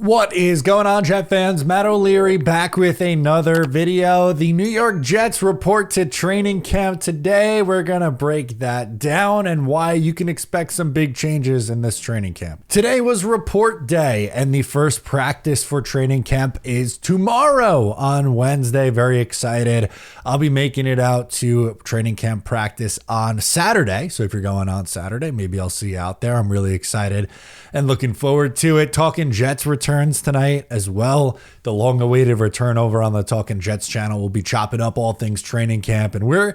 What is going on, Jet fans? Matt O'Leary back with another video. The New York Jets report to training camp today. We're going to break that down and why you can expect some big changes in this training camp. Today was report day, and the first practice for training camp is tomorrow on Wednesday. Very excited. I'll be making it out to training camp practice on Saturday. So if you're going on Saturday, maybe I'll see you out there. I'm really excited and looking forward to it. Talking Jets returns tonight as well. The long-awaited return over on the Talking Jets channel. We'll be chopping up all things training camp, and we're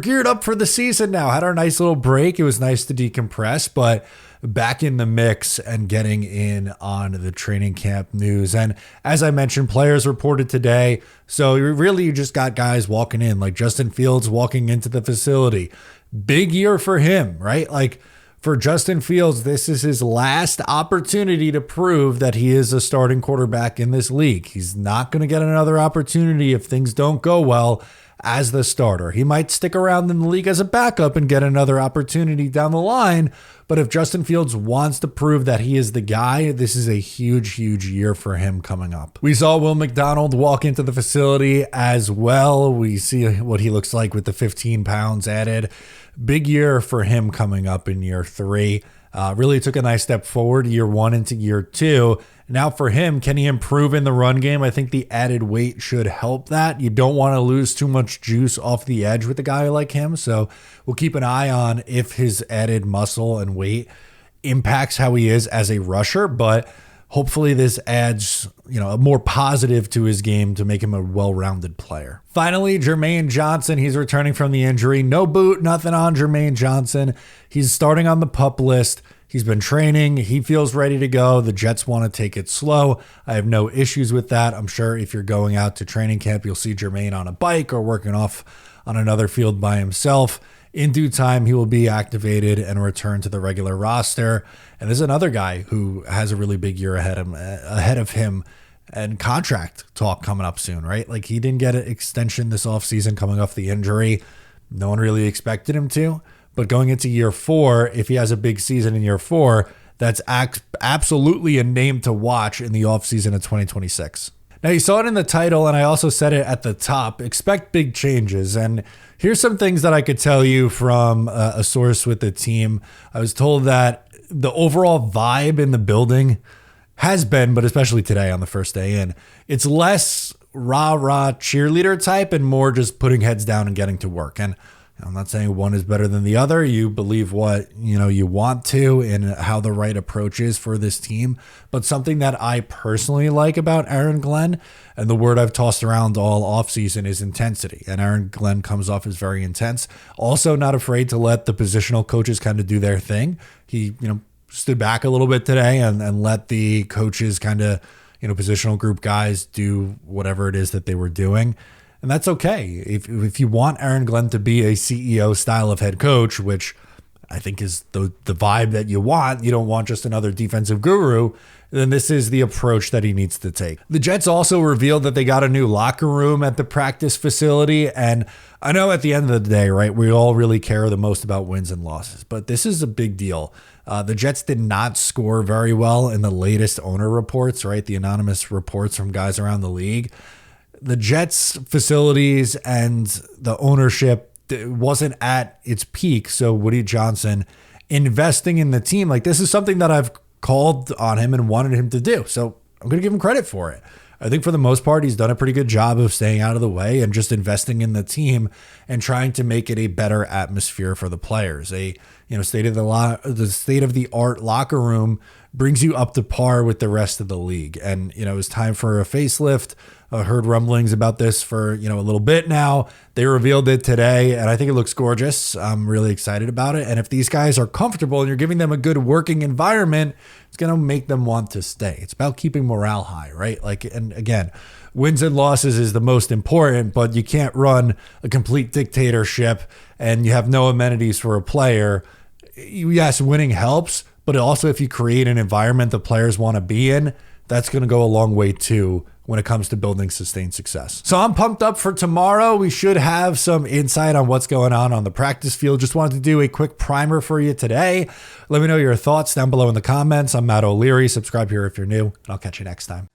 geared up for the season now. Had our nice little break. It was nice to decompress, but back in the mix and getting in on the training camp news. And as I mentioned, players reported today. So really, you just got guys walking in, like Justin Fields walking into the facility. Big year for him, right? Like, for Justin Fields, this is his last opportunity to prove that he is a starting quarterback in this league. He's not going to get another opportunity if things don't go well as the starter. He might stick around in the league as a backup and get another opportunity down the line. But if Justin Fields wants to prove that he is the guy, this is a huge, huge year for him coming up. We saw Will McDonald walk into the facility as well. We see what he looks like with the 15 pounds added. Big year for him coming up in year 3. Really took a nice step forward year 1 into year 2. Now for him, can he improve in the run game? I think the added weight should help that. You don't want to lose too much juice off the edge with a guy like him. So we'll keep an eye on if his added muscle and weight impacts how he is as a rusher. But hopefully this adds, a more positive to his game to make him a well-rounded player. Finally, Jermaine Johnson, he's returning from the injury. No boot, nothing on Jermaine Johnson. He's starting on the PUP list. He's been training. He feels ready to go. The Jets want to take it slow. I have no issues with that. I'm sure if you're going out to training camp, you'll see Jermaine on a bike or working off on another field by himself. In due time, he will be activated and return to the regular roster. And there's another guy who has a really big year ahead of him and contract talk coming up soon, right? Like, he didn't get an extension this offseason coming off the injury. No one really expected him to. But going into year 4, if he has a big season in year 4, that's absolutely a name to watch in the offseason of 2026. Now, you saw it in the title, and I also said it at the top. Expect big changes. And here's some things that I could tell you from a source with the team. I was told that the overall vibe in the building has been, but especially today on the first day in, it's less rah-rah cheerleader type and more just putting heads down and getting to work. And I'm not saying one is better than the other. You believe what you want to and how the right approach is for this team. But something that I personally like about Aaron Glenn, and the word I've tossed around all offseason, is intensity. And Aaron Glenn comes off as very intense. Also not afraid to let the positional coaches kind of do their thing. He stood back a little bit today and let the coaches kind of positional group guys do whatever it is that they were doing. And that's okay. If you want Aaron Glenn to be a CEO style of head coach, which I think is the vibe that you don't want just another defensive guru, then this is the approach that he needs to take. The Jets also revealed that they got a new locker room at the practice facility. And I know at the end of the day, right, we all really care the most about wins and losses, but this is a big deal. The Jets did not score very well in the latest owner reports, right? The anonymous reports from guys around the league. The Jets facilities and the ownership wasn't at its peak. So Woody Johnson investing in the team, like, this is something that I've called on him and wanted him to do. So I'm going to give him credit for it. I think for the most part, he's done a pretty good job of staying out of the way and just investing in the team and trying to make it a better atmosphere for the players. The state of the art locker room brings you up to par with the rest of the league. And, it's time for a facelift. I heard rumblings about this for, a little bit now. They revealed it today, and I think it looks gorgeous. I'm really excited about it. And if these guys are comfortable and you're giving them a good working environment, it's going to make them want to stay. It's about keeping morale high, right? And again, wins and losses is the most important, but you can't run a complete dictatorship and you have no amenities for a player. Yes, winning helps, but also if you create an environment the players want to be in, that's going to go a long way too when it comes to building sustained success. So I'm pumped up for tomorrow. We should have some insight on what's going on the practice field. Just wanted to do a quick primer for you today. Let me know your thoughts down below in the comments. I'm Matt O'Leary. Subscribe here if you're new, and I'll catch you next time.